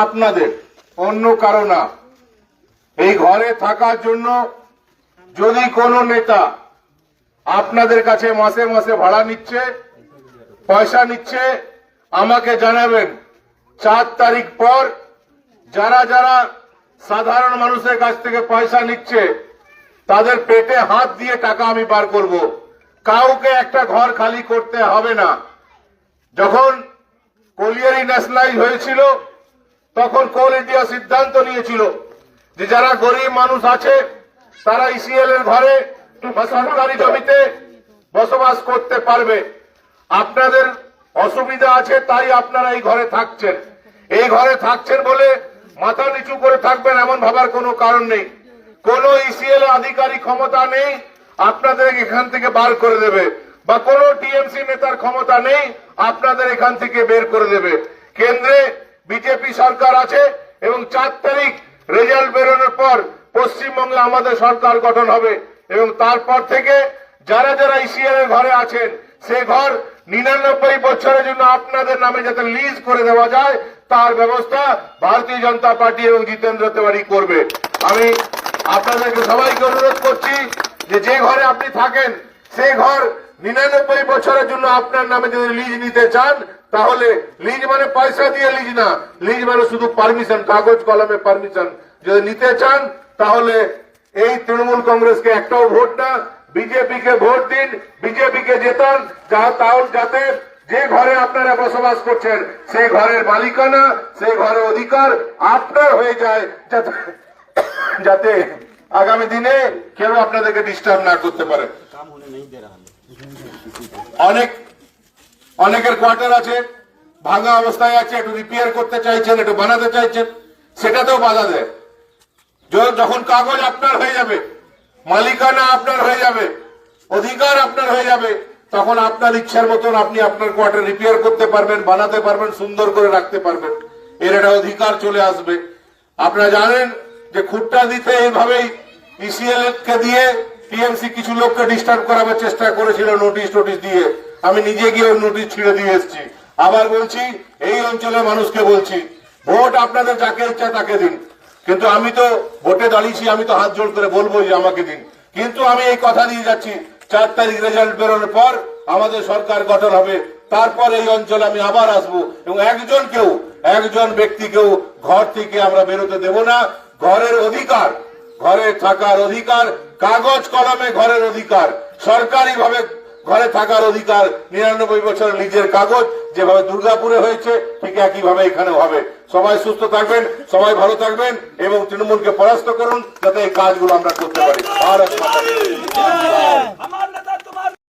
আপনাদের, অন্য কারো না। এই ঘরে থাকার জন্য যদি কোনো নেতা আপনাদের কাছে মাসে মাসে ভাড়া নিচ্ছে, পয়সা নিচ্ছে, আমাকে জানাবেন। 4 তারিখ পর যারা যারা সাধারণ মানুষের কাছ থেকে পয়সা নিচ্ছে তাদের পেটে হাত দিয়ে টাকা আমি বার করব। কাউকে একটা ঘর খালি করতে হবে না। যখন কলিয়ারি ন্যাশনালাইজ হয়েছিল তখন কোল ইন্ডিয়া সিদ্ধান্ত নিয়েছিল যে যারা গরিব মানুষ আছে তারা ইসিএল এর ঘরে বা সরকারি জমিতে বসবাস করতে পারবে। আপনাদের অসুবিধা আছে তাই আপনারা এই ঘরে থাকছেন। এই ঘরে থাকছেন বলে মাথা নিচু করে থাকবেন এমন ভাবার কোনো কারণ নেই। কোন ইসিএল আধিকারিক ক্ষমতা নেই আপনাদের এখান থেকে বার করে দেবে, বা কোন টিএমসি নেতার ক্ষমতা নেই আপনাদের এখান থেকে বের করে দেবে। কেন্দ্রে বিজেপি সরকার আছে এবং 4 তারিখ রেজাল্ট বেরোনোর পর পশ্চিমবঙ্গে আমাদের সরকার গঠন হবে এবং তারপর থেকে যারা যারা ইসিএল এর ঘরে আছেন সে ঘর 99 বছরের জন্য আপনাদের নামে যাতে লিজ করে দেওয়া যায় তার ব্যবস্থা ভারতীয় জনতা পার্টি এবং জিতেন্দ্র তেওয়ারি করবে। আমি আপনাদেরকে সবাইকে অনুরোধ করছি যে ঘরে আপনি থাকেন সেই ঘর 99 বছরের জন্য আপনার নামে যদি লিজ নিতে চান তাহলে লিজ মানে পয়সা দিয়ে লিজ না, লিজ মানে শুধু পারমিশন, কাগজ কলমে পারমিশন। যদি নিতে চান তাহলে এই তৃণমূল কংগ্রেসকে একটাও ভোট না, বিজেপি কে ভোট দিন, বিজেপি কে জেতান, যাতে যে ঘরে আপনারা বসবাস করছেন সেই ঘরের মালিকানা, সেই ঘরের অধিকার আপনার হয়ে যায়, যাতে আগামী দিনে কেউ আপনাদেরকে ডিস্টার্ব না করতে পারে। অনেকের কোয়ার্টার আছে, ভাঙা অবস্থায় আছে, একটু রিপেয়ার করতে চাইছেন, একটু বানাতে চাইছেন, সেটাতেও বাধা দেয়। যখন কাগজ আপনার হয়ে যাবে, মালিকানা আপনার হয়ে যাবে, অধিকার আপনার হয়ে যাবে, তখন আপনার ইচ্ছার মতন আপনি আপনার কোয়ার্টার রিপেয়ার করতে পারবেন, বানাতে পারবেন, সুন্দর করে রাখতে পারবেন, এর একটা অধিকার চলে আসবে। আপনারা জানেন যে খুঁটটা দিতে এইভাবেই ইসিএল কে দিয়ে টিএমসি কিছু লোককে ডিস্টার্ব করাবার চেষ্টা করেছিল নোটিশ দিয়ে। আমি নিজে গিয়ে নোটিশ ছিঁড়ে দিয়ে এসেছি। আবার বলছি, এই অঞ্চলের মানুষকে বলছি, ভোট আপনাদের যাকে ইচ্ছা তাকে দিন, কিন্তু আমি তো ভোটে দাঁড়িয়েছি, আমি তো হাত জোড় করে বলবো যে আমাকে দিন। কিন্তু আমি এই কথা দিয়ে যাচ্ছি 4 তারিখ রেজাল্ট বেরোনোর পর আমাদের সরকার গঠন হবে, তারপর এই অঞ্চলে আমি আবার আসবো এবং একজন ব্যক্তিকেও ঘর থেকে আমরা বেরোতে দেব না। ঘরের অধিকার, ঘরে থাকার অধিকার, কাগজ কলমে ঘরের অধিকার, সরকারি ভাবে ঘরে থাকার অধিকার, 99 বছরের লিজের কাগজ যেভাবে দুর্গাপুরে হয়েছে ঠিক একইভাবে এখানেও হবে। সবাই সুস্থ থাকবেন, সবাই ভালো থাকবেন এবং তৃণমূলকে পরাস্ত করুন যাতে এই কাজগুলো আমরা করতে পারি।